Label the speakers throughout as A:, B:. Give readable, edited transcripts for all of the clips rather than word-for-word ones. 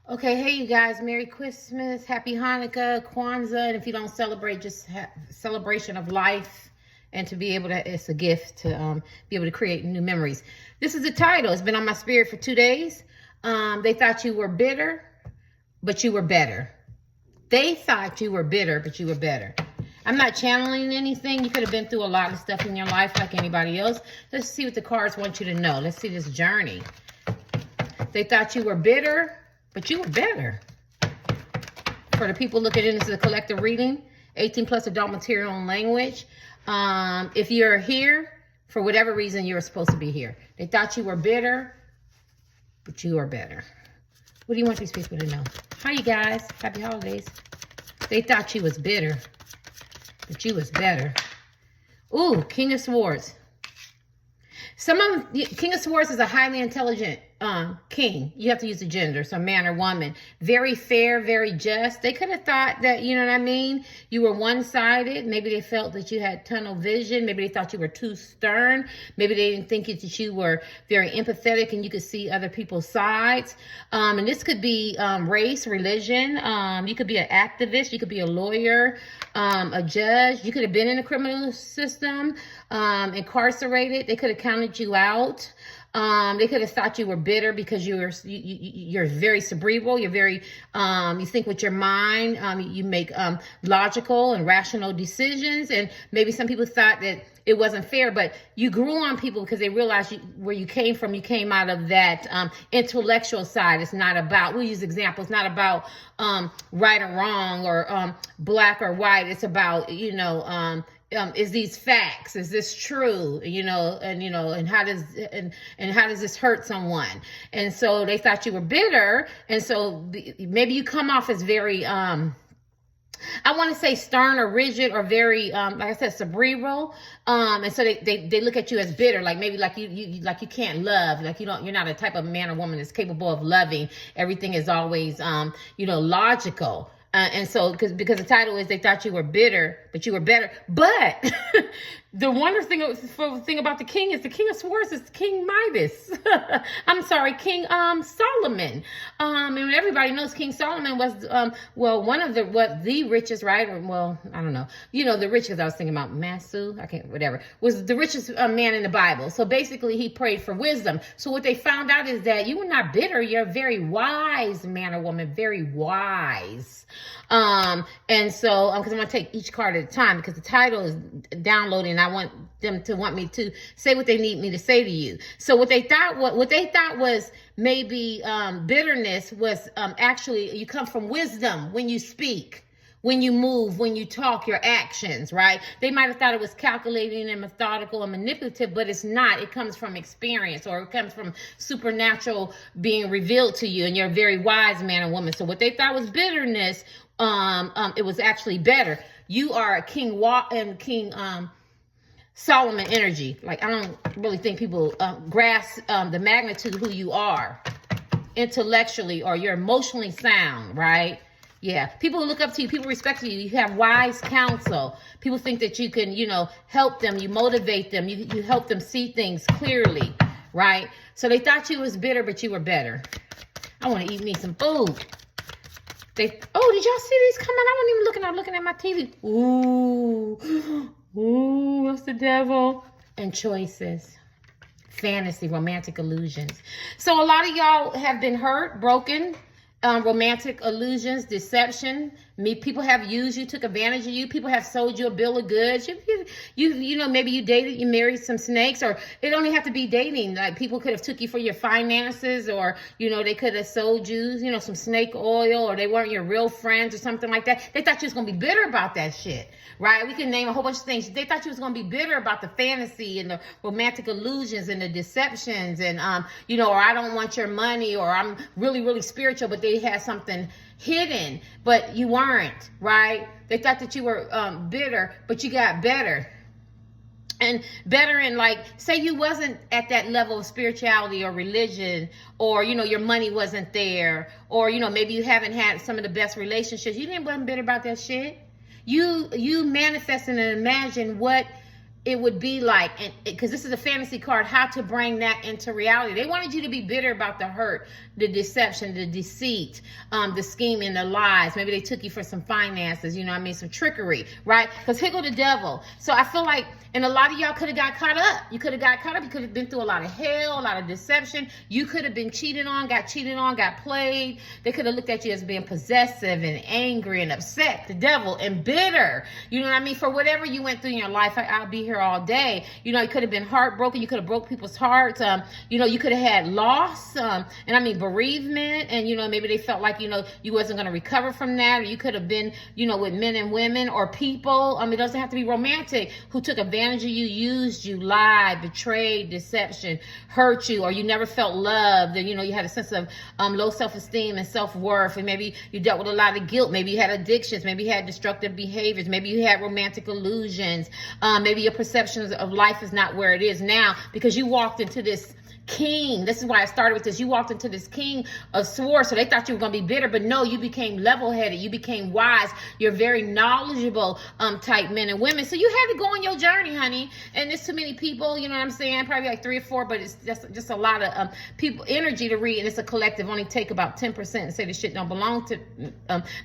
A: Okay, hey you guys, Merry Christmas, Happy Hanukkah, Kwanzaa, and if you don't celebrate, just celebration of life, and to be able to, it's a gift to be able to create new memories. This is the title. It's been on my spirit for 2 days. They thought you were bitter, but you were better. They thought you were bitter, but you were better. I'm not channeling anything. You could have been through a lot of stuff in your life like anybody else. Let's see what the cards want you to know. Let's see this journey. They thought you were bitter, but you were better. For the people looking into the collective reading, 18 plus adult material and language. If you're here, for whatever reason, you're supposed to be here. They thought you were bitter, but you are better. What do you want these people to know? Hi, you guys. Happy holidays. They thought you was bitter, but you was better. Ooh, King of Swords. King of Swords is a highly intelligent king. You have to use the gender, so man or woman. Very fair, very just. They could have thought that, you know what I mean, you were one-sided. Maybe they felt that you had tunnel vision. Maybe they thought you were too stern. Maybe they didn't think that you were very empathetic and you could see other people's sides. And this could be race, religion. You could be an activist. You could be a lawyer, a judge. You could have been in the criminal system, incarcerated. They could have counted you out. They could have thought you were bitter because you're very cerebral. You're very, you think with your mind. You make logical and rational decisions. And maybe some people thought that it wasn't fair, but you grew on people because they realized where you came from. You came out of that intellectual side. It's not about, we'll use examples, not about right or wrong or black or white. It's about, is these facts? Is this true? And how does this hurt someone? And so they thought you were bitter, and so maybe you come off as very I want to say stern or rigid or very like I said, cerebral. And so they look at you as bitter, like maybe like you can't love, like you're not a type of man or woman that's capable of loving. Everything is always logical. And so, because the title is, they thought you were bitter, but you were better. But the wonderful thing about the king is the King of Swords is King Midas. I'm sorry, King Solomon. And everybody knows King Solomon was one of the richest, right? Or, well, I don't know. The richest. I was thinking about Masu. Was the richest man in the Bible. So basically, he prayed for wisdom. So what they found out is that you were not bitter. You're a very wise man or woman, very wise. And so, because I'm going to take each card at a time because the title is downloading. I want them to want me to say what they need me to say to you. So what they thought was maybe, bitterness was, actually you come from wisdom when you speak. When you move, when you talk, your actions, right? They might have thought it was calculating and methodical and manipulative, but it's not. It comes from experience, or it comes from supernatural being revealed to you, and you're a very wise man or woman. So what they thought was bitterness, it was actually better. You are a King Solomon energy. Like, I don't really think people grasp the magnitude of who you are intellectually, or you're emotionally sound, right? Yeah, people look up to you, people respect you, you have wise counsel. People think that you can, help them, you motivate them, you help them see things clearly, right? So they thought you was bitter, but you were better. I want to eat me some food. Did y'all see these coming? I wasn't even looking, I'm looking at my TV. Ooh, what's the devil? And choices. Fantasy, romantic illusions. So a lot of y'all have been hurt, broken, romantic illusions, deception. People have used you, took advantage of you. People have sold you a bill of goods. Maybe you dated, you married some snakes, or it don't even have to be dating. Like, people could have took you for your finances, or, they could have sold you, some snake oil, or they weren't your real friends or something like that. They thought you was going to be bitter about that shit, right? We can name a whole bunch of things. They thought you was going to be bitter about the fantasy and the romantic illusions and the deceptions and, or I don't want your money, or I'm really, really spiritual, but they had something hidden, but you weren't, right? They thought that you were bitter, but you got better. And better in, like, say you wasn't at that level of spirituality or religion, or, your money wasn't there, or, maybe you haven't had some of the best relationships. You wasn't bitter about that shit. You manifested and imagine what it would be like, because this is a fantasy card, how to bring that into reality. They wanted you to be bitter about the hurt, the deception, the deceit, the scheming, the lies. Maybe they took you for some finances, you know what I mean, some trickery, right? Because here go the devil. So I feel like, and a lot of y'all could have got caught up. You could have got caught up. You could have been through a lot of hell, a lot of deception. You could have been cheated on, got played. They could have looked at you as being possessive and angry and upset, the devil, and bitter. You know what I mean? For whatever you went through in your life, I'll be here all day. You know, you could have been heartbroken. You could have broke people's hearts. You know, you could have had loss, and I mean bereavement. And, you know, maybe they felt like, you know, you wasn't going to recover from that. Or you could have been, you know, with men and women or people. It doesn't have to be romantic, who took advantage of you, used you, lied, betrayed, deception, hurt you, or you never felt loved, and you know you had a sense of low self-esteem and self-worth, and maybe you dealt with a lot of guilt, maybe you had addictions, maybe you had destructive behaviors, maybe you had romantic illusions, maybe your perceptions of life is not where it is now because you walked into this king. This is why I started with this. You walked into this king of swords, so they thought you were going to be bitter, but no, you became level-headed. You became wise. You're very knowledgeable type men and women. So you had to go on your journey, honey. And there's too many people, you know what I'm saying? Probably like 3 or 4, but it's just a lot of people, energy to read, and it's a collective. Only take about 10% and say this shit don't belong to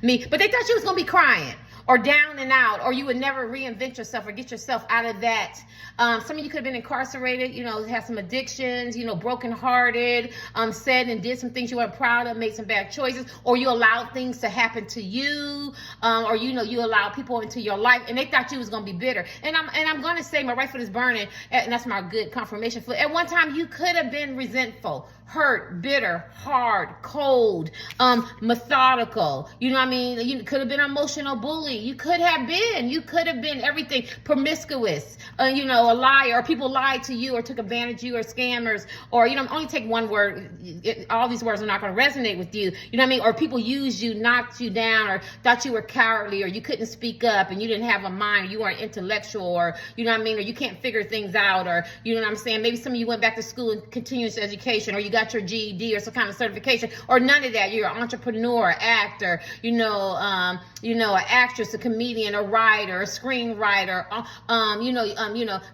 A: me. But they thought you was going to be crying or down and out, or you would never reinvent yourself or get yourself out of that. Some of you could have been incarcerated, you know, had some addictions, you know, brokenhearted, said and did some things you weren't proud of, made some bad choices, or you allowed things to happen to you, or, you know, you allowed people into your life, and they thought you was going to be bitter. And I'm going to say my right foot is burning, and that's my good confirmation foot. At one time, you could have been resentful, hurt, bitter, hard, cold, methodical. You know what I mean? You could have been an emotional bully. You could have been everything, promiscuous, you know, a liar, or people lied to you or took advantage of you, or scammers, or, you know, only take one word. All these words are not going to resonate with you. You know what I mean? Or people used you, knocked you down, or thought you were cowardly, or you couldn't speak up, and you didn't have a mind, or you weren't intellectual, or, you know what I mean? Or you can't figure things out, or, you know what I'm saying? Maybe some of you went back to school and continuous education, or you got your GED or some kind of certification, or none of that. You're an entrepreneur, actor, an actress, a comedian, a writer, a screenwriter.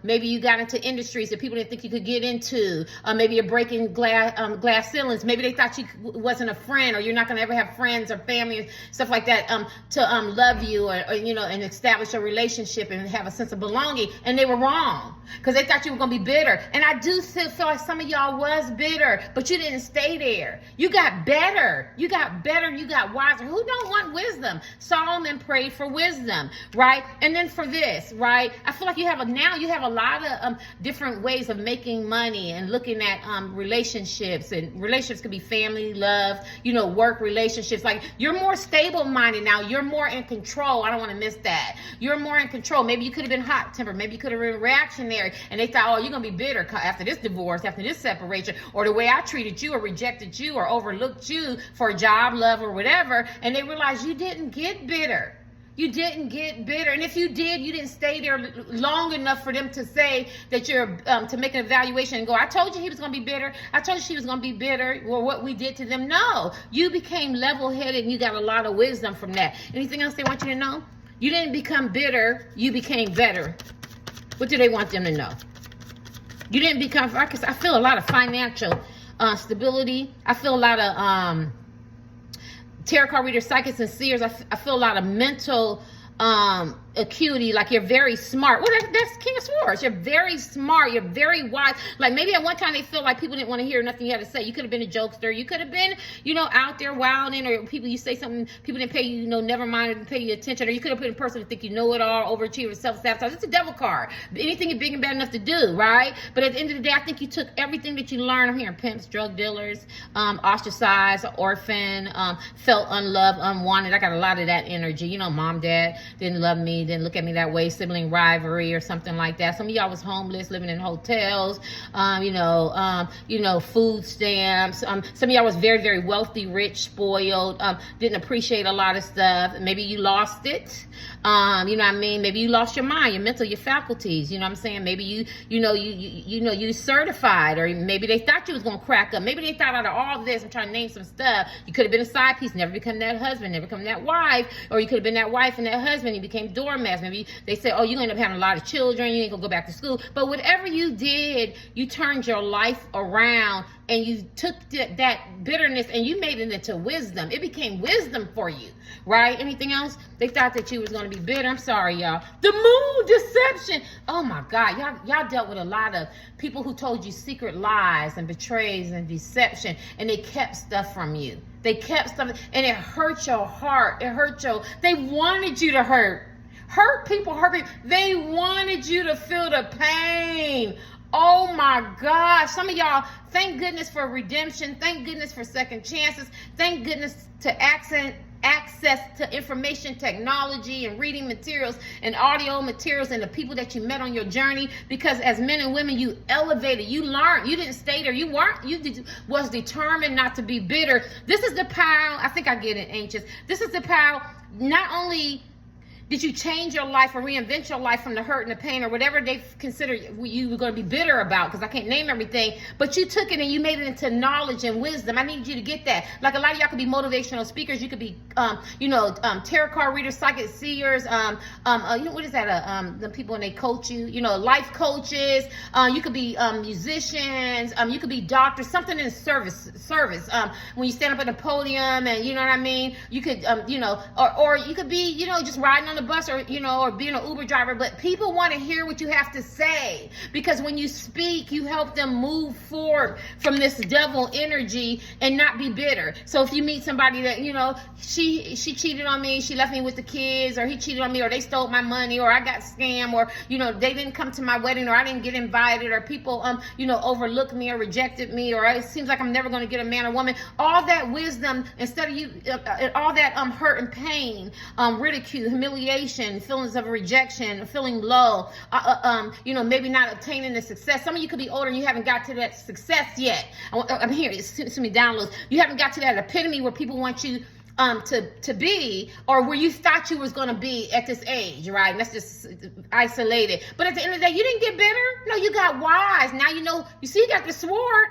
A: Maybe you got into industries that people didn't think you could get into. Maybe you're breaking glass ceilings. Maybe they thought you wasn't a friend, or you're not going to ever have friends or family and stuff like that to love you, or and establish a relationship and have a sense of belonging. And they were wrong because they thought you were going to be bitter. And I do still feel like some of y'all was bitter, but you didn't stay there. You got better. You got wiser. Who don't want wisdom? Solomon prayed for wisdom, right? And then for this, right? I feel like you have a lot of different ways of making money and looking at relationships. And relationships could be family, love, work relationships. Like, you're more stable-minded now. You're more in control. I don't want to miss that. You're more in control. Maybe you could have been hot-tempered. Maybe you could have been reactionary. And they thought, oh, you're going to be bitter after this divorce, after this separation, or the way I treated you or rejected you or overlooked you for a job, love, or whatever. And they realized you didn't get bitter. You didn't get bitter. And if you did, you didn't stay there long enough for them to say that you're, to make an evaluation and go, I told you he was going to be bitter. I told you she was going to be bitter, or what we did to them. No, you became level-headed and you got a lot of wisdom from that. Anything else they want you to know? You didn't become bitter. You became better. What do they want them to know? You didn't become, I feel a lot of financial stability. I feel a lot of tarot card readers, psychics, and seers. I feel a lot of mental acuity. Like, you're very smart. Well, that's King of Swords. You're very smart. You're very wise. Like, maybe at one time they feel like people didn't want to hear nothing you had to say. You could have been a jokester. You could have been, out there wilding, or people, you say something, people didn't pay you, never mind, didn't pay you attention. Or you could have been a person to think you know it all, overachiever, self-sabotage. It's a devil card. Anything is big and bad enough to do, right? But at the end of the day, I think you took everything that you learned. I'm hearing pimps, drug dealers, ostracized, orphan, felt unloved, unwanted. I got a lot of that energy. Mom, dad didn't love me, didn't look at me that way, sibling rivalry or something like that. Some of y'all was homeless, living in hotels, food stamps. Some of y'all was very, very wealthy, rich, spoiled, didn't appreciate a lot of stuff. Maybe you lost it. You know what I mean? Maybe you lost your mind, your mental, your faculties. You know what I'm saying? Maybe you certified, or maybe they thought you was gonna crack up. Maybe they thought out of all this, I'm trying to name some stuff, you could have been a side piece, never become that husband, never become that wife, or you could have been that wife and that husband. husband, you became doormats. Maybe they said, oh, you're going to end up having a lot of children, you ain't going to go back to school. But whatever you did, you turned your life around and you took that bitterness and you made it into wisdom. It became wisdom for you, right? Anything else? They thought that you was going to be bitter. I'm sorry, y'all. The moon deception. Oh my God. Y'all dealt with a lot of people who told you secret lies and betrays and deception, and they kept stuff from you. They kept stuff, and it hurt your heart. It hurt they wanted you to hurt. Hurt people. They wanted you to feel the pain. Oh my God. Some of y'all, thank goodness for redemption. Thank goodness for second chances. Thank goodness to access to information technology and reading materials and audio materials and the people that you met on your journey, because as men and women, you elevated, you learned, you didn't stay there. You was determined not to be bitter. This is the power. I think I get it, anxious. This is the power. Not only did you change your life or reinvent your life from the hurt and the pain or whatever they consider you were going to be bitter about, because I can't name everything, but you took it and you made it into knowledge and wisdom. I need you to get that. Like a lot of y'all could be motivational speakers. You could be, tarot card readers, psychic seers. What is that? The people when they coach you, life coaches. You could be musicians. You could be doctors. Something in service. When you stand up at the podium and you know what I mean. You could, or you could be, just riding on the bus or being an Uber driver, but people want to hear what you have to say, because when you speak, you help them move forward from this devil energy and not be bitter. So if you meet somebody that, she cheated on me, she left me with the kids, or he cheated on me, or they stole my money, or I got scammed, or, they didn't come to my wedding, or I didn't get invited, or people, overlooked me or rejected me, or it seems like I'm never going to get a man or woman. All that wisdom, instead of you, all that hurt and pain, ridicule, humiliation, feelings of rejection, feeling low, maybe not obtaining the success. Some of you could be older and you haven't got to that success yet. I'm here. It's me downloads. You haven't got to that epitome where people want you to be, or where you thought you was going to be at this age, right? And that's just isolated. But at the end of the day, you didn't get bitter. No, you got wise. Now you see, you got the sword.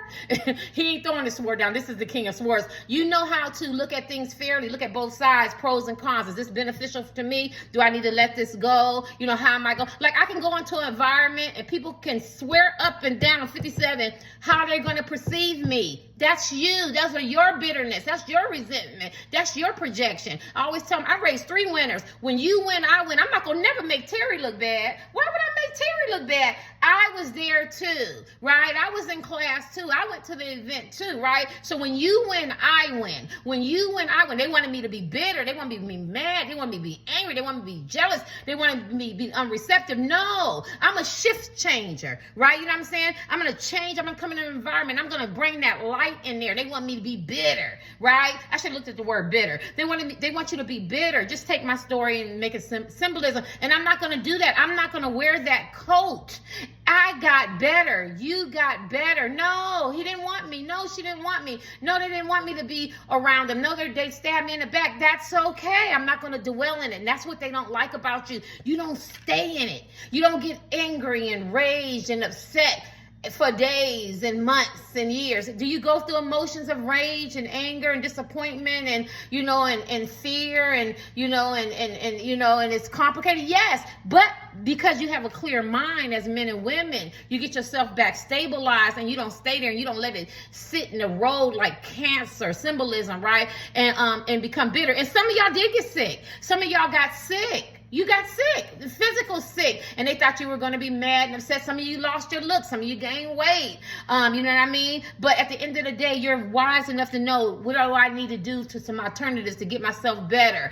A: He ain't throwing the sword down. This is the king of swords. You know how to look at things fairly, look at both sides, pros and cons. Is this beneficial to me? Do I need to let this go? How am I going? Like, I can go into an environment and people can swear up and down on 57 how they're going to perceive me. That's you. Those are your bitterness. That's your resentment. That's your projection. I always tell them, I raised 3 winners. When you win, I win. I'm not going to never make Terry look bad. Why would I make Terry look bad? I was there too, right? I was in class too. I went to the event too, right? So when you win, I win. When you win, I win. They wanted me to be bitter. They wanted me to be mad. They wanted me to be angry. They wanted me to be jealous. They wanted me to be unreceptive. No, I'm a shift changer, right? You know what I'm saying? I'm going to change. I'm going to come in an environment. I'm going to bring that light in there. They want me to be bitter, right? I should have looked at the word bitter. They want you to be bitter. Just take my story and make it symbolism. And I'm not going to do that. I'm not going to wear that coat. I got better. You got better. No, he didn't want me. No, she didn't want me. No, they didn't want me to be around them. No, they stabbed me in the back. That's okay. I'm not going to dwell in it. And that's what they don't like about you. You don't stay in it. You don't get angry and raged and upset for days and months and years. Do you go through emotions of rage and anger and disappointment and and fear and and it's complicated? Yes, but because you have a clear mind as men and women, you get yourself back stabilized and you don't stay there and you don't let it sit in the road like cancer symbolism, right? And become bitter. And some of y'all did get sick. Some of y'all got sick. You got sick, physical sick, and they thought you were going to be mad and upset. Some of you lost your look. Some of you gained weight. You know what I mean? But at the end of the day, you're wise enough to know, what do I need to do to some alternatives to get myself better?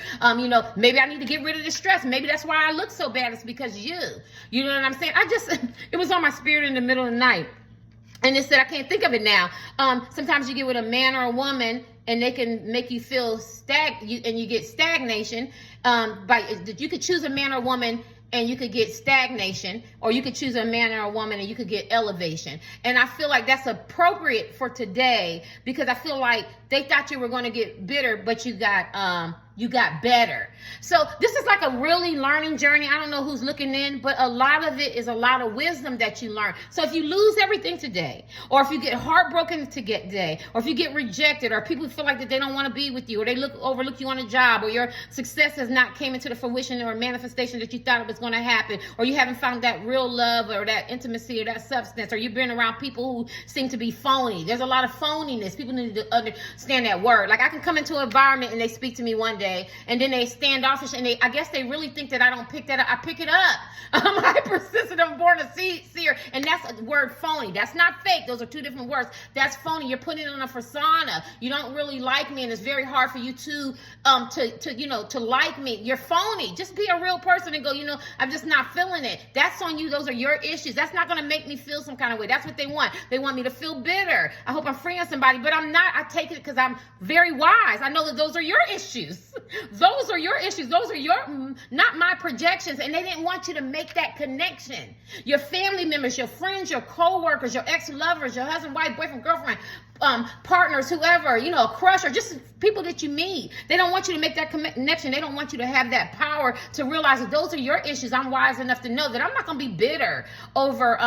A: Maybe I need to get rid of the stress. Maybe that's why I look so bad. It's because you know what I'm saying? It was on my spirit in the middle of the night. And it said, I can't think of it now. Sometimes you get with a man or a woman and they can make you feel and you get stagnation. You could choose a man or woman and you could get stagnation, or you could choose a man or a woman and you could get elevation. And I feel like that's appropriate for today, because I feel like they thought you were going to get bitter, but you got You got better. So this is like a really learning journey. I don't know who's looking in, but a lot of it is a lot of wisdom that you learn. So if you lose everything today, or if you get heartbroken today, or if you get rejected, or people feel like that they don't want to be with you, or they overlook you on a job, or your success has not came into the fruition or manifestation that you thought it was going to happen, or you haven't found that real love or that intimacy or that substance, or you've been around people who seem to be phony. There's a lot of phoniness. People need to understand that word. Like I can come into an environment and they speak to me one day, and then they standoffish, and I guess they really think that I don't pick that up. I pick it up. I'm hypersensititive. I'm born a seer, and that's a word phony. That's not fake. Those are two different words. That's phony. You're putting it on a persona. You don't really like me, and it's very hard for you to like me. You're phony. Just be a real person and go, I'm just not feeling it. That's on you. Those are your issues. That's not going to make me feel some kind of way. That's what they want. They want me to feel bitter. I hope I'm freeing somebody, but I'm not. I take it because I'm very wise. I know that those are your issues. Those are your issues. Those are not my projections. And they didn't want you to make that connection. Your family members, your friends, your co-workers, your ex-lovers, your husband, wife, boyfriend, girlfriend, partners, whoever, a crush, or just people that you meet. They don't want you to make that connection. They don't want you to have that power to realize that those are your issues. I'm wise enough to know that I'm not going to be bitter over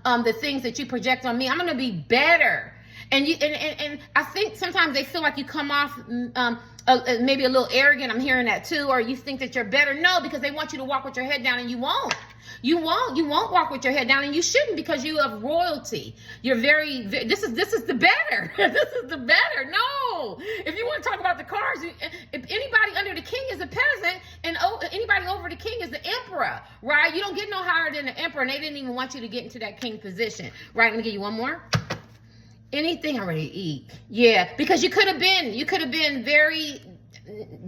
A: the things that you project on me. I'm going to be better. And I think sometimes they feel like you come off maybe a little arrogant. I'm hearing that too. Or you think that you're better. No, because they want you to walk with your head down, and you won't. You won't walk with your head down, and you shouldn't, because you have royalty. You're this is the better. This is the better. No. If you want to talk about the cars, if anybody under the king is a peasant, and anybody over the king is the emperor, right? You don't get no higher than the emperor, and they didn't even want you to get into that king position, right? Let me give you one more. Anything I'm ready to eat. Yeah, because you could have been very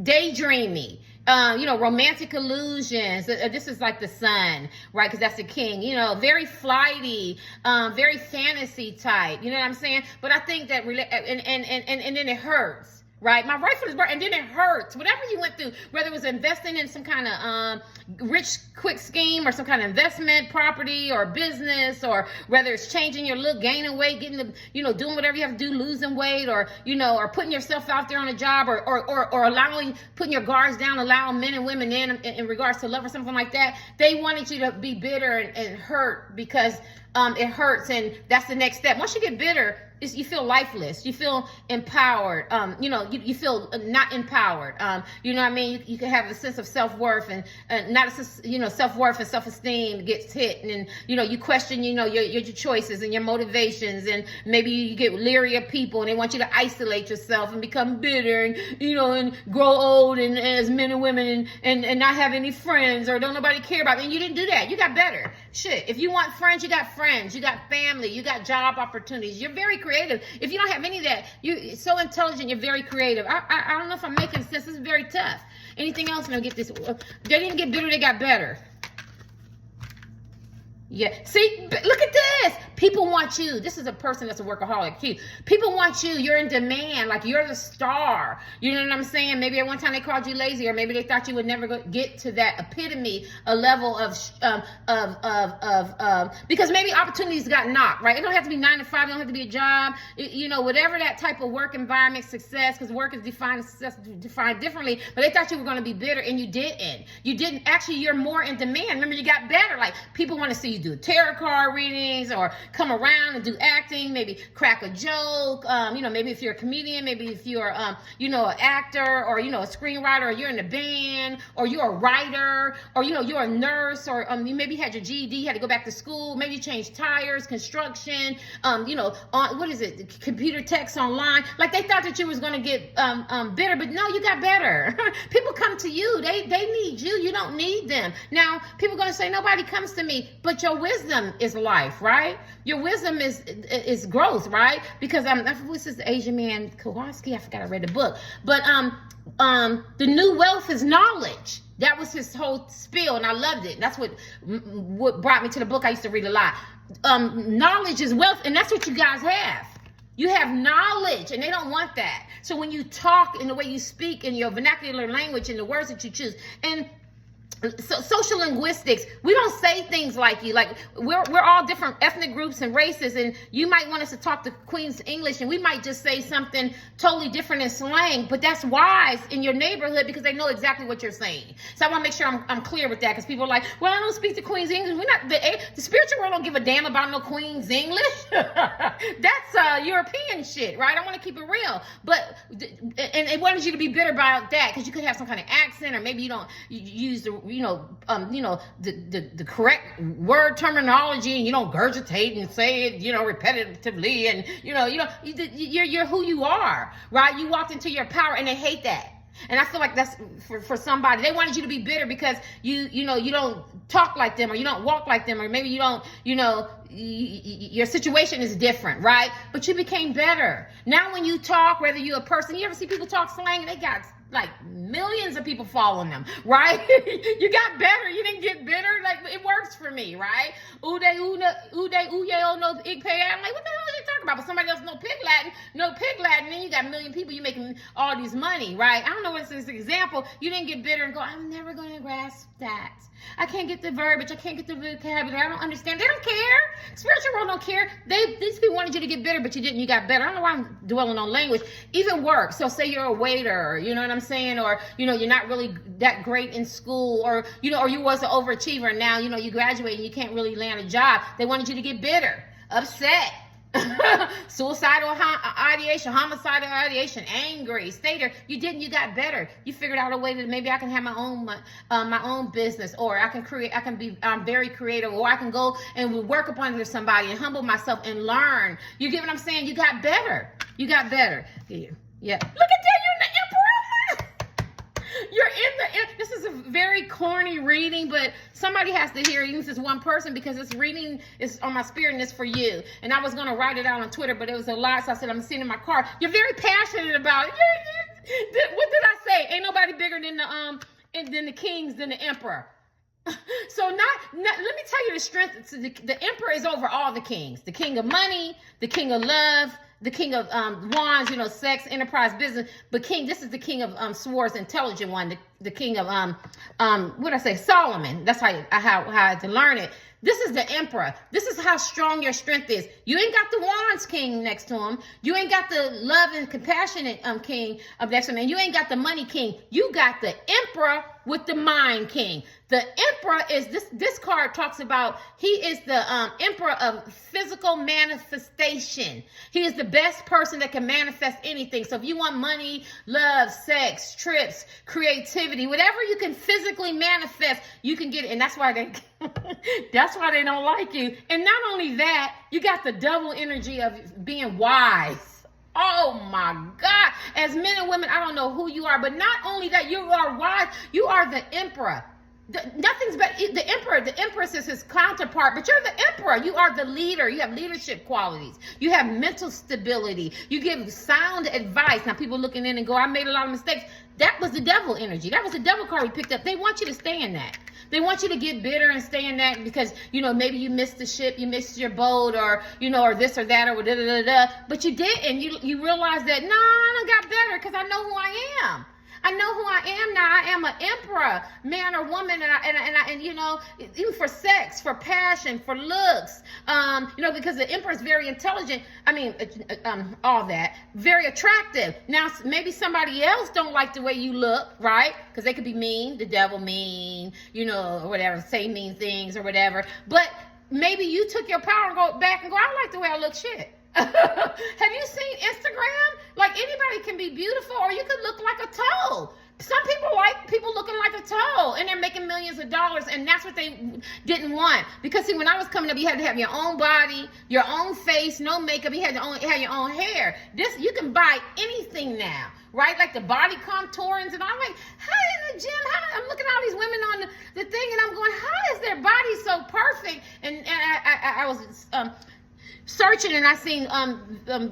A: daydreamy. Romantic illusions. This is like the sun, right? Because that's the king. Very flighty, very fantasy type. You know what I'm saying? But I think that and then it hurts. Right, my rifle is burnt, and then it hurts. Whatever you went through, whether it was investing in some kind of rich, quick scheme, or some kind of investment property or business, or whether it's changing your look, gaining weight, getting doing whatever you have to do, losing weight, or or putting yourself out there on a job, or putting your guards down, allowing men and women in regards to love or something like that. They wanted you to be bitter and hurt because it hurts, and that's the next step. Once you get bitter, you feel lifeless. You feel empowered. You feel not empowered. You know what I mean? You can have a sense of self-worth, and not a sense, self-worth and self-esteem gets hit, and you question, your choices and your motivations, and maybe you get leery of people, and they want you to isolate yourself and become bitter, and and grow old, and as men and women, and not have any friends, or don't nobody care about you. And you didn't do that. You got better. Shit. If you want friends, you got friends. You got family. You got job opportunities. You're very creative. If you don't have any of that, you're so intelligent, you're very creative. I don't know if I'm making sense. This is very tough. Anything else? Get this. They didn't get bitter, they got better. Yeah. See, look at this. People want you. This is a person that's a workaholic too. People want you. You're in demand. Like you're the star. You know what I'm saying? Maybe at one time they called you lazy, or maybe they thought you would never get to that epitome, a level of because maybe opportunities got knocked, right? It don't have to be 9 to 5. It don't have to be a job. Whatever that type of work environment, success, because work is defined differently. But they thought you were going to be bitter, and you didn't. You didn't. Actually, you're more in demand. Remember, you got better. Like people want to see you do tarot card readings, or come around and do acting, maybe crack a joke, maybe if you're a comedian, maybe if you're, an actor, or, a screenwriter, or you're in a band, or you're a writer, or, you're a nurse, or you maybe had your GED, had to go back to school, maybe you changed tires, construction, what is it, computer techs online. Like they thought that you was going to get bitter, but no, you got better. People come to you. They need you. You don't need them. Now, people are going to say, nobody comes to me, but your wisdom is life, right? Your wisdom is growth, right? Because what's this Asian man, Kowalski? I forgot I read the book. But the new wealth is knowledge. That was his whole spiel, and I loved it. That's what brought me to the book. I used to read a lot. Knowledge is wealth, and that's what you guys have. You have knowledge, and they don't want that. So when you talk, in the way you speak, in your vernacular language, and the words that you choose, and social linguistics. We don't say things like you. Like we're all different ethnic groups and races, and you might want us to talk to Queen's English, and we might just say something totally different in slang. But that's wise in your neighborhood because they know exactly what you're saying. So I want to make sure I'm clear with that, because people are like, well, I don't speak to Queen's English. We're not the spiritual world don't give a damn about no Queen's English. That's European shit, right? I want to keep it real. But and it wanted you to be bitter about that because you could have some kind of accent, or maybe you don't use the the correct word terminology, and you don't gurgitate and say it, repetitively, and you're who you are, right? You walked into your power, and they hate that. And I feel like that's for somebody. They wanted you to be bitter because you don't talk like them, or you don't walk like them, or maybe you don't, your situation is different, right? But you became better. Now when you talk, whether you're a person, you ever see people talk slang and they got like millions of people following them, right? You got better. You didn't get bitter. Like, it works for me, right? Ude, uye, no pig pay. I'm like, what the hell are they talking about? But somebody else no pig Latin, then you got a million people, you making all these money, right? I don't know what's this example. You didn't get bitter and go, I'm never going to grasp that. I can't get the verbiage. I can't get the vocabulary. I don't understand. They don't care. Spiritual world don't care. These people wanted you to get bitter, but you didn't. You got better. I don't know why I'm dwelling on language. Even work. So say you're a waiter, you know what I'm saying? Or, you're not really that great in school, or, or you was an overachiever, and now, you graduate and you can't really land a job. They wanted you to get bitter, upset. Suicidal ideation, homicidal ideation, angry, stater. You didn't. You got better. You figured out a way that maybe I can have my own business, or I can create. I can be very creative, or I can go and work up under somebody and humble myself and learn. You get what I'm saying? You got better. You got better. Yeah. Look at that. You're in the emperor. You're this is a very corny reading, but somebody has to hear it. This is one person, because this reading is on my spirit and it's for you. And I was going to write it out on Twitter, but it was a lot, so I said, I'm sitting in my car. You're very passionate about it. What did I say? Ain't nobody bigger than the kings, than the emperor. So let me tell you the strength. The emperor is over all the kings. The king of money, the king of love, the king of wands, sex, enterprise, business. But this is the king of swords, intelligent one. The king of what did I say? Solomon. That's how I had to learn it. This is the emperor. This is how strong your strength is. You ain't got the wands king next to him. You ain't got the love and compassionate king of next to him. And you ain't got the money king. You got the emperor with the mind king. The emperor is this card talks about, he is the emperor of physical manifestation. He is the best person that can manifest anything. So if you want money, love, sex, trips, creativity, whatever you can physically manifest, you can get it. And that's why they don't like you. And not only that, you got the double energy of being wise. Oh my God. As men and women, I don't know who you are, but not only that, you are wise. You are the emperor. Nothing's but the emperor. The empress is his counterpart, but you're the emperor. You are the leader. You have leadership qualities. You have mental stability. You give sound advice. Now people looking in and go, I made a lot of mistakes. That was the devil energy. That was the devil card we picked up. They want you to stay in that. They want you to get bitter and stay in that because, maybe you missed the ship, you missed your boat, or, or this or that, or da-da-da-da. But you didn't. You realize that, no, I done got better because I know who I am. I know who I am now. I am an emperor, man or woman, and even for sex, for passion, for looks, because the emperor is very intelligent. I mean, all that, very attractive. Now, maybe somebody else don't like the way you look, right? Because they could be mean, the devil mean, or whatever, say mean things or whatever. But maybe you took your power and go back and go, I like the way I look. Shit. Have you seen Instagram? Like, anybody can be beautiful, or you could look like a toe. Some people like people looking like a toe, and they're making millions of dollars, and that's what they didn't want. Because see, when I was coming up, you had to have your own body, your own face, no makeup. You had to have your own hair. You can buy anything now, right? Like the body contourings, and I'm like, how in the gym? I'm looking at all these women on the thing, and I'm going, how is their body so perfect? And I was searching, and I seen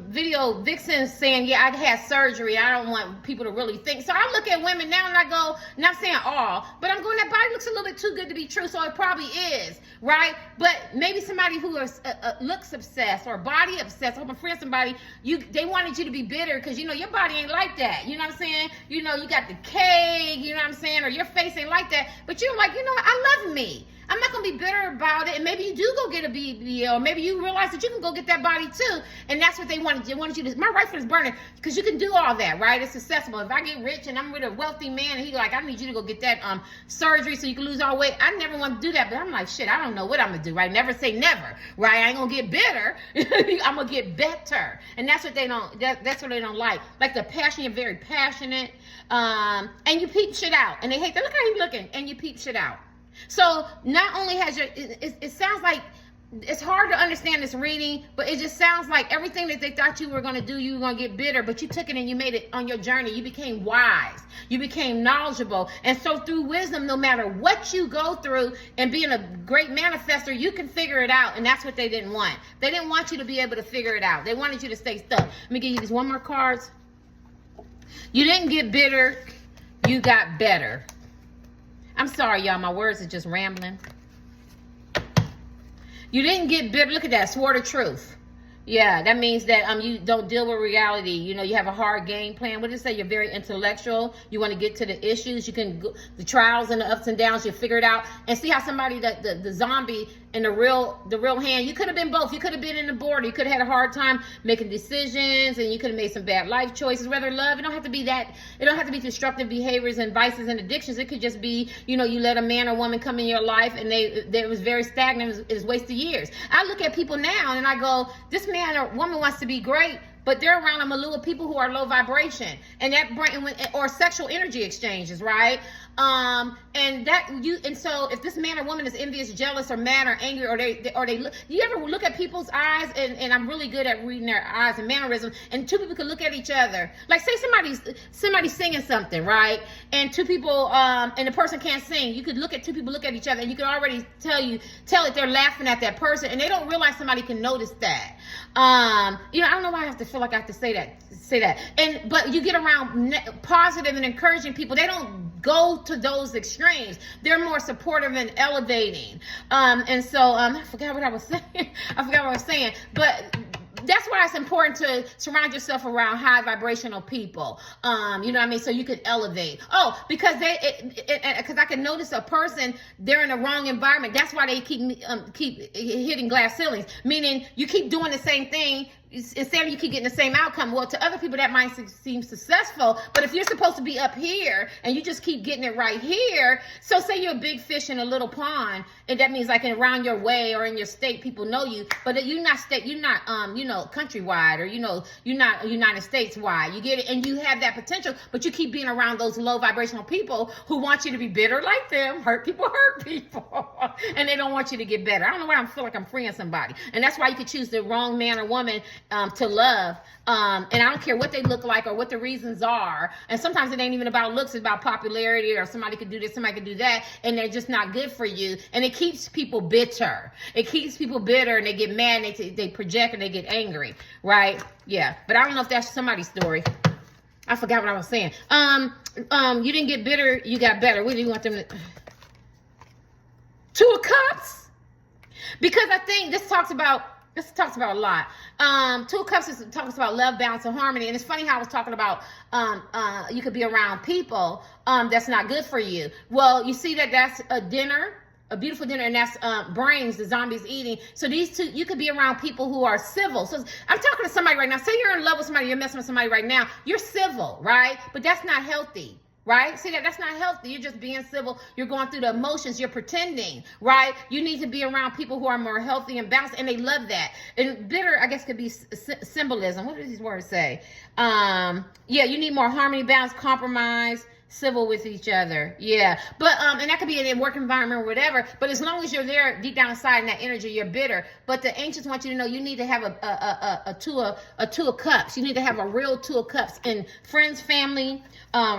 A: video vixens saying, yeah, I had surgery. I don't want people to really think. So I look at women now and I go, not saying all, but I'm going, that body looks a little bit too good to be true. So it probably is, right? But maybe somebody who is looks obsessed or body obsessed. I'm a friend, somebody, they wanted you to be bitter because, you know, your body ain't like that. You know what I'm saying? You know, you got the cake, you know what I'm saying? Or your face ain't like that. But you're like, you know what? I love me. I'm not going to be bitter about it. And maybe you do go get a BBL, or maybe you realize that you can go get that body too. And that's what they wanted. They wanted you to, my rifle is burning, because you can do all that, right? It's accessible. If I get rich and I'm with a wealthy man and he's like, I need you to go get that surgery so you can lose all weight. I never want to do that. But I'm like, shit, I don't know what I'm going to do, right? Never say never, right? I ain't going to get bitter. I'm going to get better. And that's what they don't, that's what they don't like. Like the passion, you're very passionate. And you peep shit out. And they hate that. Look how he's looking. And you peep shit out. So not only has your, it sounds like, it's hard to understand this reading, but it just sounds like everything that they thought you were going to do, you were going to get bitter, but you took it and you made it on your journey. You became wise. You became knowledgeable. And so through wisdom, no matter what you go through and being a great manifester, you can figure it out. And that's what they didn't want. They didn't want you to be able to figure it out. They wanted you to stay stuck. Let me give you these one more cards. You didn't get bitter. You got better. I'm sorry, y'all. My words are just rambling. You didn't get bitter. Look at that. Swore the truth. Yeah, that means that you don't deal with reality. You know, you have a hard game plan. What did it say? You're very intellectual. You want to get to the issues. You can go, the trials and the ups and downs. You figure it out and see how somebody the zombie and the real hand. You could have been both. You could have been in the border. You could have had a hard time making decisions, and you could have made some bad life choices. Whether love, it don't have to be that. It don't have to be destructive behaviors and vices and addictions. It could just be, you know, you let a man or woman come in your life and they was very stagnant. It was wasted years. I look at people now and I go, this man or woman wants to be great, but they're around a milieu of people who are low vibration, and that bring, or sexual energy exchanges, right? And so if this man or woman is envious, jealous, or mad, or angry, or they look, you ever look at people's eyes? And I'm really good at reading their eyes and mannerisms. And two people can look at each other, like say somebody's singing something, right? And two people, and the person can't sing. You could look at two people, look at each other, and you can already tell that they're laughing at that person, and they don't realize somebody can notice that. You know, I don't know why I have to feel like I have to say that. But you get around positive and encouraging people. They don't go to those extremes. They're more supportive and elevating. And so I forgot what I was saying. But that's why it's important to surround yourself around high vibrational people. You know what I mean? So you could elevate. Oh, because because I can notice a person, they're in the wrong environment. That's why they keep hitting glass ceilings. Meaning you keep doing the same thing. Instead, you keep getting the same outcome. Well, to other people, that might seem successful. But if you're supposed to be up here and you just keep getting it right here, so say you're a big fish in a little pond, and that means like around your way or in your state, people know you, but you're not countrywide, or you're not United States wide. You get it, and you have that potential, but you keep being around those low vibrational people who want you to be bitter like them. Hurt people, and they don't want you to get better. I don't know why I feel like I'm freeing somebody, and that's why you could choose the wrong man or woman to love, and I don't care what they look like or what the reasons are. And sometimes it ain't even about looks, it's about popularity, or somebody could do this, somebody could do that, and they're just not good for you. And it keeps people bitter. It keeps people bitter, and they get mad, and they project, and they get angry, right? Yeah, but I don't know if that's somebody's story. I forgot what I was saying. You didn't get bitter, you got better. What do you want them to? Two of Cups, because I think this talks about a lot. Two of Cups talks about love, balance, and harmony. And it's funny how I was talking about you could be around people that's not good for you. Well, you see that's a dinner, a beautiful dinner, and that's brains the zombies eating. So these two, you could be around people who are civil. So I'm talking to somebody right now. Say you're in love with somebody, you're messing with somebody right now. You're civil, right? But that's not healthy. Right? See that's not healthy. You're just being civil. You're going through the emotions. You're pretending, right? You need to be around people who are more healthy and balanced, and they love that. And bitter, I guess, could be symbolism. What do these words say? Yeah, you need more harmony, balance, compromise, civil with each other. Yeah, but and that could be in a work environment or whatever. But as long as you're there deep down inside in that energy, you're bitter. But the ancients want you to know you need to have a two of cups. You need to have a real two of cups in friends, family,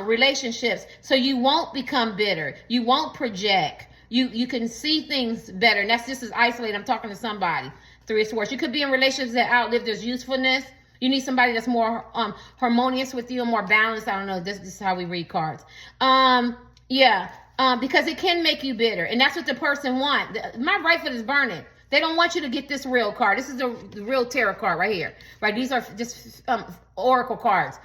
A: relationships, so you won't become bitter. You won't project. You can see things better. And that's just as isolated. I'm talking to somebody. Three of Swords. You could be in relationships that outlive their usefulness. You need somebody that's more harmonious with you and more balanced. I don't know. This is how we read cards. Because it can make you bitter. And that's what the person wants. My right foot is burning. They don't want you to get this real card. This is the real tarot card right here. Right? These are just oracle cards.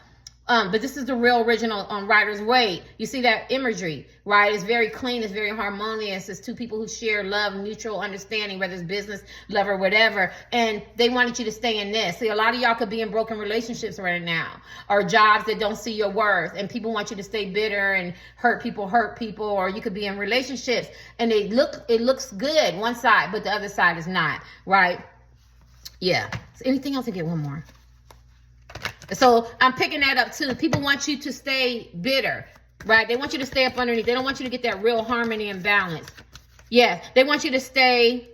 A: But this is the real original Rider's Waite. You see that imagery, right? It's very clean. It's very harmonious. It's two people who share love, mutual understanding, whether it's business, love, or whatever. And they wanted you to stay in this. See, a lot of y'all could be in broken relationships right now, or jobs that don't see your worth, and people want you to stay bitter and hurt people, or you could be in relationships and it looks good one side, but the other side is not, right? Yeah. So anything else? I get one more. So I'm picking that up too. People want you to stay bitter, right? They want you to stay up underneath. They don't want you to get that real harmony and balance. Yeah, they want you to stay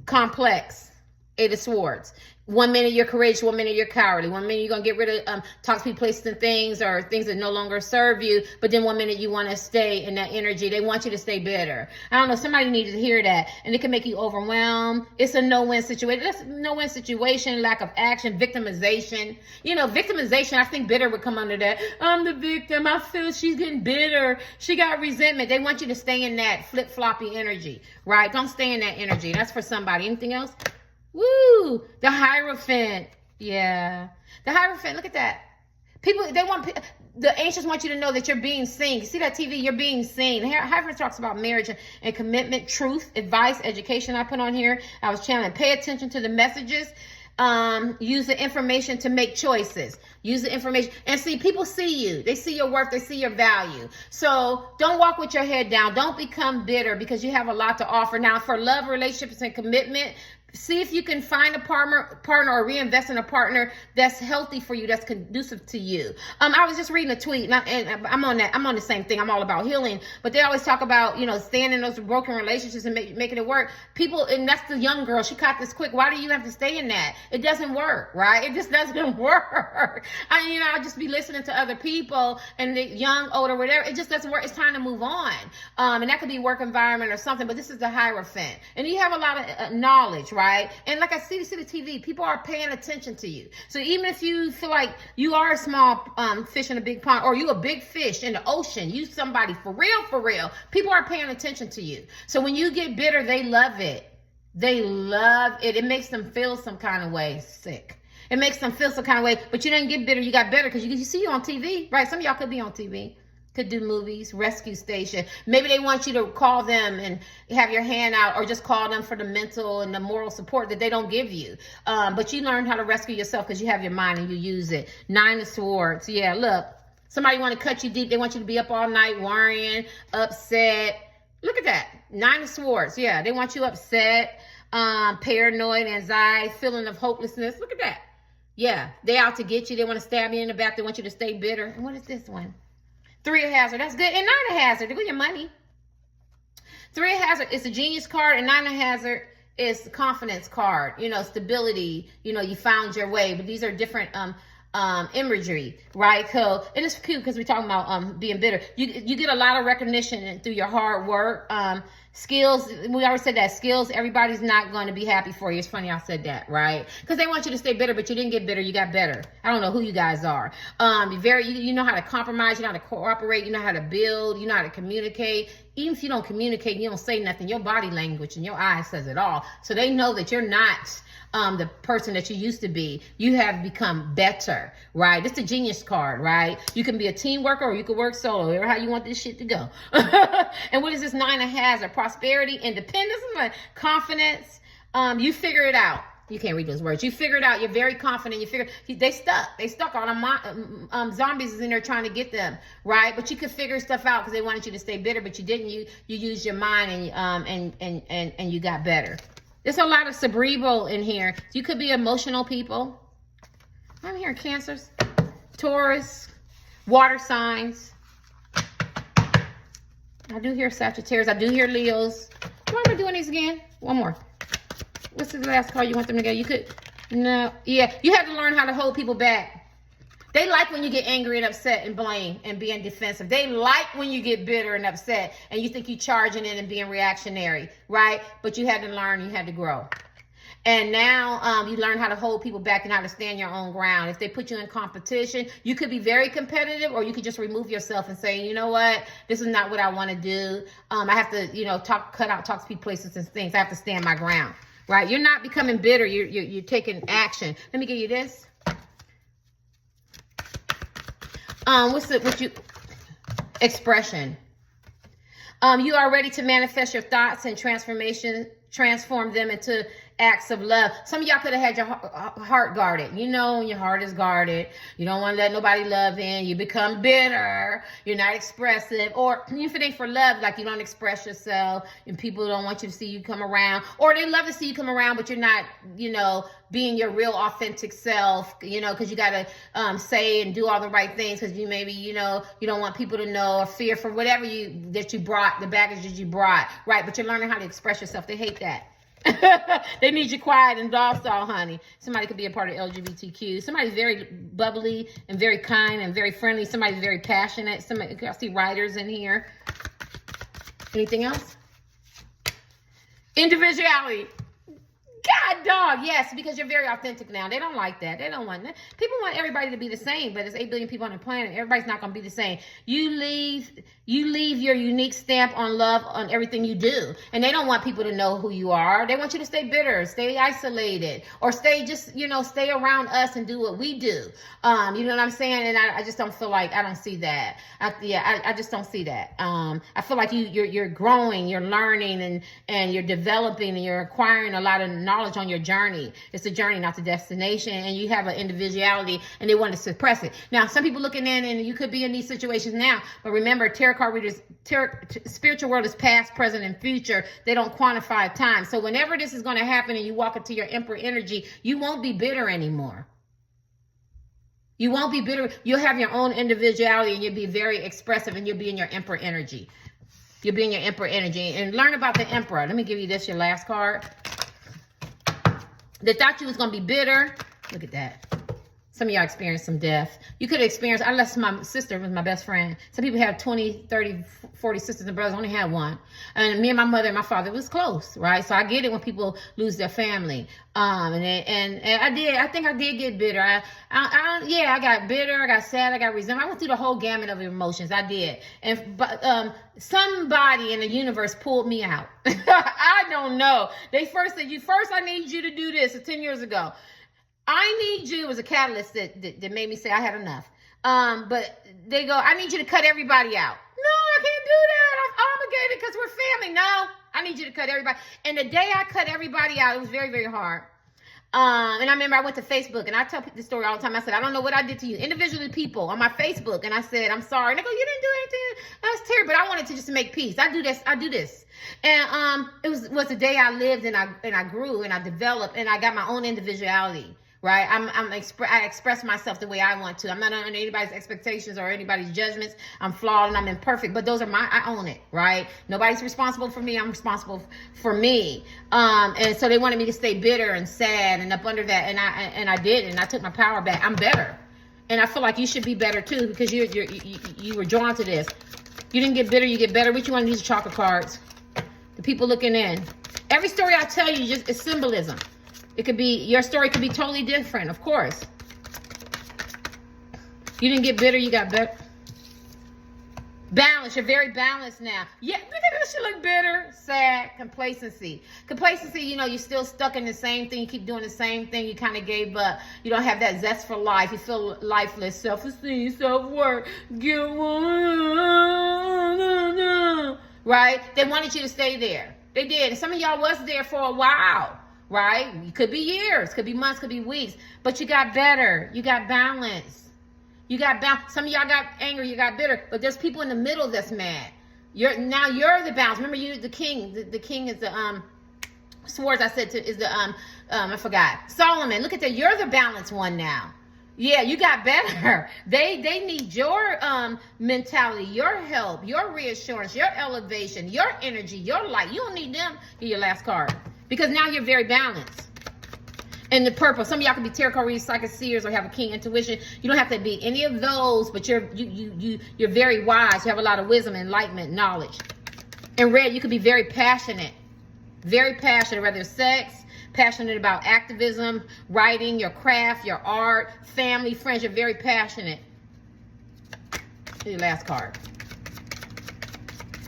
A: complex. Eight of Swords. 1 minute you're courageous, 1 minute you're cowardly. 1 minute you're going to get rid of toxic places and things, or things that no longer serve you. But then 1 minute you want to stay in that energy. They want you to stay bitter. I don't know. Somebody needed to hear that. And it can make you overwhelmed. It's a no-win situation. That's a no-win situation, lack of action, victimization. You know, victimization, I think bitter would come under that. I'm the victim. I feel she's getting bitter. She got resentment. They want you to stay in that flip-floppy energy, right? Don't stay in that energy. That's for somebody. Anything else? Woo! The Hierophant. Yeah. The Hierophant, look at that. People, the ancients want you to know that you're being seen. You see that TV? You're being seen. Hierophant talks about marriage and commitment, truth, advice, education. I put on here. I was channeling. Pay attention to the messages. Use the information to make choices. Use the information. And see, people see you. They see your worth. They see your value. So don't walk with your head down. Don't become bitter because you have a lot to offer. Now, for love, relationships, and commitment, see if you can find a partner or reinvest in a partner that's healthy for you, that's conducive to you. I was just reading a tweet, and I'm on that. I'm on the same thing. I'm all about healing, but they always talk about, you know, staying in those broken relationships and making it work. People, and that's the young girl. She caught this quick. Why do you have to stay in that? It doesn't work, right? It just doesn't work. I'll just be listening to other people and the young, older, whatever. It just doesn't work. It's time to move on. And that could be work environment or something. But this is the Hierophant, and you have a lot of knowledge, right? And like I see the TV, people are paying attention to you. So even if you feel like you are a small fish in a big pond, or you a big fish in the ocean, you somebody for real, people are paying attention to you. So when you get bitter, they love it. They love it. It makes them feel some kind of way. Sick. It makes them feel some kind of way, but you didn't get bitter. You got better because you see you on TV, right? Some of y'all could be on TV. Could do movies, rescue station. Maybe they want you to call them and have your hand out, or just call them for the mental and the moral support that they don't give you. But you learn how to rescue yourself because you have your mind and you use it. 9 of Swords. Yeah, look. Somebody want to cut you deep. They want you to be up all night worrying, upset. Look at that. 9 of Swords. Yeah, they want you upset, paranoid, anxiety, feeling of hopelessness. Look at that. Yeah, they out to get you. They want to stab you in the back. They want you to stay bitter. And what is this one? 3 of Hazard, that's good. And 9 of Hazard, they get your money. 3 of Hazard is a Genius card, and 9 of Hazard is the confidence card. You know, stability. You know, you found your way. But these are different imagery, right? So, and it's cute because we're talking about being bitter. You get a lot of recognition through your hard work. Skills, we already said that. Skills, everybody's not going to be happy for you. It's funny I said that, right? Because they want you to stay bitter, but you didn't get bitter. You got better. I don't know who you guys are. You know how to compromise. You know how to cooperate. You know how to build. You know how to communicate. Even if you don't communicate, you don't say nothing. Your body language and your eyes says it all. So they know that you're not the person that you used to be. You have become better, right? It's the Genius card, right? You can be a team worker or you can work solo, whatever how you want this shit to go. And what is this 9 of Hazard? Prosperity, independence, confidence. You figure it out. You can't read those words. You figure it out. You're very confident. They stuck. All the zombies is in there trying to get them, right? But you could figure stuff out because they wanted you to stay bitter, but you didn't. You used your mind and you got better. There's a lot of cerebral in here. You could be emotional people. I'm hearing Cancers, Taurus, water signs. I do hear Sagittarius. I do hear Leos. Why am I doing these again? One more. What's the last card you want them to get? You could, no, yeah. You have to learn how to hold people back. They like when you get angry and upset and blame and being defensive. They like when you get bitter and upset and you think you're charging in and being reactionary, right? But you had to learn, you had to grow. And now you learn how to hold people back and how to stand your own ground. If they put you in competition, you could be very competitive, or you could just remove yourself and say, you know what, this is not what I want to do. I have to, you know, talk to people, places and things. I have to stand my ground, right? You're not becoming bitter. You're taking action. Let me give you this. Expression. You are ready to manifest your thoughts and transform them into acts of love. Some of y'all could have had your heart guarded. You know, when your heart is guarded, you don't want to let nobody love in. You become bitter. You're not expressive. Or if it ain't for love, like you don't express yourself and people don't want you to see you come around. Or they love to see you come around, but you're not, you know, being your real authentic self, you know, because you got to say and do all the right things because you maybe, you know, you don't want people to know, or fear for whatever that you brought, the baggage that you brought, right? But you're learning how to express yourself. They hate that. They need you quiet and docile, honey. Somebody could be a part of LGBTQ. Somebody's very bubbly and very kind and very friendly. Somebody's very passionate. I see writers in here. Anything else? Individuality. God, dog, yes, because you're very authentic now. They don't like that. They don't want that. People want everybody to be the same, but there's 8 billion people on the planet. Everybody's not going to be the same. You leave your unique stamp on love on everything you do, and they don't want people to know who you are. They want you to stay bitter, stay isolated, or stay just, you know, stay around us and do what we do. You know what I'm saying? And I just don't feel like, I don't see that. I just don't see that. I feel like you're growing, you're learning, and you're developing, and you're acquiring a lot of knowledge on your journey. It's a journey, not the destination, and you have an individuality, and they want to suppress it. Now, some people looking in, and you could be in these situations now, but remember, tarot card readers, spiritual world is past, present, and future. They don't quantify time. So whenever this is going to happen and you walk into your emperor energy, you won't be bitter anymore. You won't be bitter. You'll have your own individuality, and you'll be very expressive, and you'll be in your emperor energy. You'll be in your emperor energy. And learn about the emperor. Let me give you this, your last card. They thought you was going to be bitter. Look at that. Some of y'all experienced some death. You could have experienced, I lost my sister, was my best friend. Some people have 20, 30, 40 sisters and brothers. I only had one. And me and my mother and my father was close, right? So I get it when people lose their family. And I think I did get bitter. I got bitter, I got sad, I got resentment. I went through the whole gamut of emotions. I did. But somebody in the universe pulled me out. I don't know. They first said, I need you to do this 10 years ago. I need you was a catalyst that made me say I had enough. But they go, I need you to cut everybody out. No, I can't do that. I'm obligated because we're family. No, I need you to cut everybody. And the day I cut everybody out, it was very, very hard. And I remember I went to Facebook, and I tell this story all the time. I said, I don't know what I did to you. Individually, people on my Facebook. And I said, I'm sorry. And they go, you didn't do anything. That's terrible. But I wanted to just make peace. I do this. And it was the day I lived, and I grew, and I developed, and I got my own individuality. Right? I express myself the way I want to. I'm not under anybody's expectations or anybody's judgments. I'm flawed and I'm imperfect, but those are I own it, right? Nobody's responsible for me. I'm responsible for me. And so they wanted me to stay bitter and sad and up under that. And I did, and I took my power back. I'm better. And I feel like you should be better too, because you were drawn to this. You didn't get bitter, you get better. Which one of these chocolate cards? The people looking in. Every story I tell you is symbolism. It could be, your story could be totally different, of course. You didn't get bitter, you got better. Balance, you're very balanced now. Yeah, look at this, you look bitter, sad, complacency. Complacency, you know, you're still stuck in the same thing, you keep doing the same thing, you kind of gave up. You don't have that zest for life, you feel lifeless, self-esteem, self-worth, right? They wanted you to stay there. They did, and some of y'all was there for a while. Right? It could be years, could be months, could be weeks, but you got better. You got balance. You got balance. Some of y'all got angry, you got bitter, but there's people in the middle that's mad. You're the balance. Remember, you the king. The king is the swords. I said is the I forgot. Solomon. Look at that. You're the balanced one now. Yeah, you got better. They need your mentality, your help, your reassurance, your elevation, your energy, your light. You don't need them. Get your last card. Because now you're very balanced. And the purple. Some of y'all can be tarot card readers, psychic seers, or have a keen intuition. You don't have to be any of those, but you're very wise. You have a lot of wisdom, enlightenment, knowledge. And red, you could be very passionate, whether it's sex, passionate about activism, writing, your craft, your art, family, friends. You're very passionate. Your last card.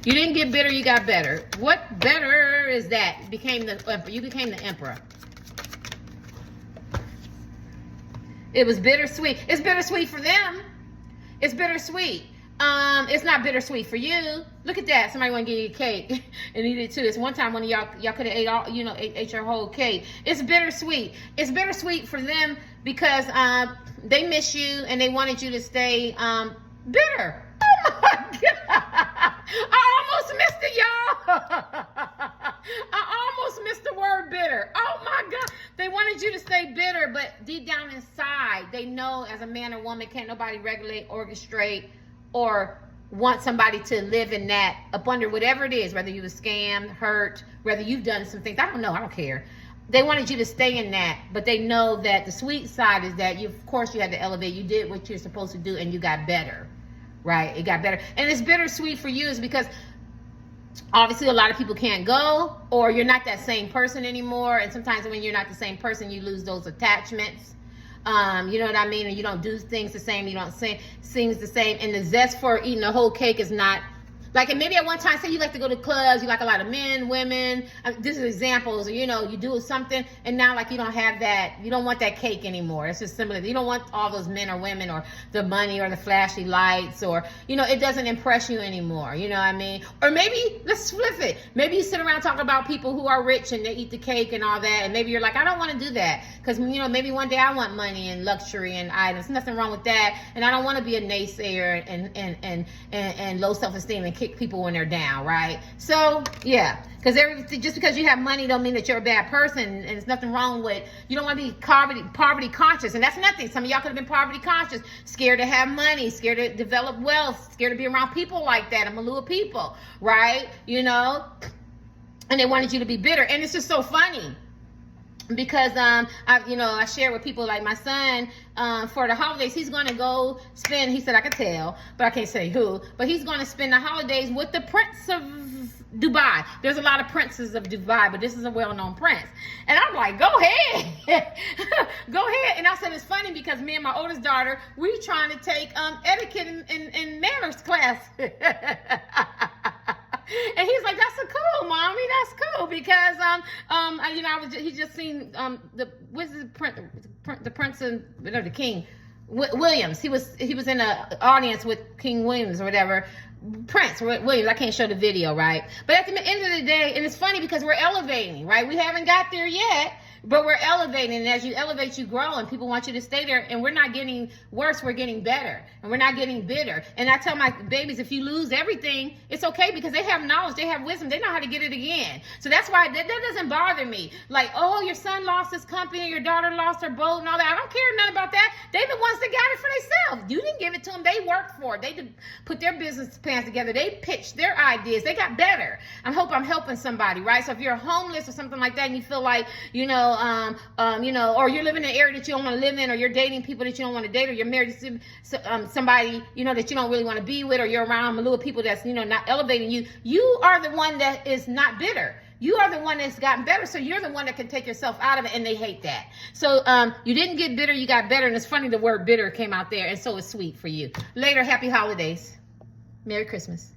A: You didn't get bitter, you got better. What better is that? You became the emperor. It was bittersweet. It's bittersweet for them. It's bittersweet. It's not bittersweet for you. Look at that. Somebody want to give you a cake and eat it too. This one time one of y'all could have ate all, ate your whole cake. It's bittersweet. It's bittersweet for them because they miss you and they wanted you to stay bitter. Oh my God. I almost missed it, y'all. I almost missed the word bitter. Oh my God. They wanted you to stay bitter, but deep down inside, they know as a man or woman, can't nobody regulate, orchestrate, or want somebody to live in that up under whatever it is, whether you were scammed, hurt, whether you've done some things. I don't know. I don't care. They wanted you to stay in that, but they know that the sweet side is that of course you had to elevate. You did what you're supposed to do and you got better, right? It got better. And it's bittersweet for you is because obviously a lot of people can't go, or you're not that same person anymore. And sometimes when you're not the same person, you lose those attachments. You know what I mean? And you don't do things the same. You don't say things the same. And the zest for eating a whole cake is not like, and maybe at one time, say you like to go to clubs, you like a lot of men, women, this is examples, or, you do something, and now like you don't have that, you don't want that cake anymore. It's just similar. You don't want all those men or women or the money or the flashy lights or, it doesn't impress you anymore. You know what I mean? Or maybe, let's flip it. Maybe you sit around talking about people who are rich and they eat the cake and all that, and maybe you're like, I don't want to do that because, maybe one day I want money and luxury and items. Nothing wrong with that. And I don't want to be a naysayer and low self-esteem and kick people when they're down, right? So yeah, because just because you have money don't mean that you're a bad person, and there's nothing wrong with, you don't want to be poverty conscious, and that's nothing. Some of y'all could have been poverty conscious, scared to have money, scared to develop wealth, scared to be around people like that, a milieu of people, right? And they wanted you to be bitter, and it's just so funny. Because I share with people like my son for the holidays, he's going to go spend, he said I could tell, but I can't say who, but he's going to spend the holidays with the Prince of Dubai. There's a lot of princes of Dubai, but this is a well-known prince. And I'm like, go ahead. Go ahead. And I said, it's funny because me and my oldest daughter, we trying to take etiquette and manners class. And he's like, that's so cool, mommy. That's cool because he just seen the prince and the king Williams. He was in an audience with King Williams or whatever. Prince Williams. I can't show the video, right? But at the end of the day, and it's funny because we're elevating, right? We haven't got there yet. But we're elevating, and as you elevate, you grow, and people want you to stay there, and we're not getting worse, we're getting better, and we're not getting bitter. And I tell my babies, if you lose everything, it's okay, because they have knowledge, they have wisdom, they know how to get it again. So that's why that doesn't bother me. Like, oh, your son lost his company, your daughter lost her boat, and all that. I don't care nothing about that. They're the ones that got it for themselves. You didn't give it to them. They worked for it. They did put their business plans together. They pitched their ideas. They got better. I hope I'm helping somebody, right? So if you're homeless or something like that, and you feel like, or you're living in an area that you don't want to live in, or you're dating people that you don't want to date, or you're married to somebody, that you don't really want to be with, or you're around a little people that's, not elevating you, you are the one that is not bitter. You are the one that's gotten better, so you're the one that can take yourself out of it, and they hate that. So you didn't get bitter, you got better, and it's funny the word bitter came out there, and so it's sweet for you. Later, happy holidays. Merry Christmas.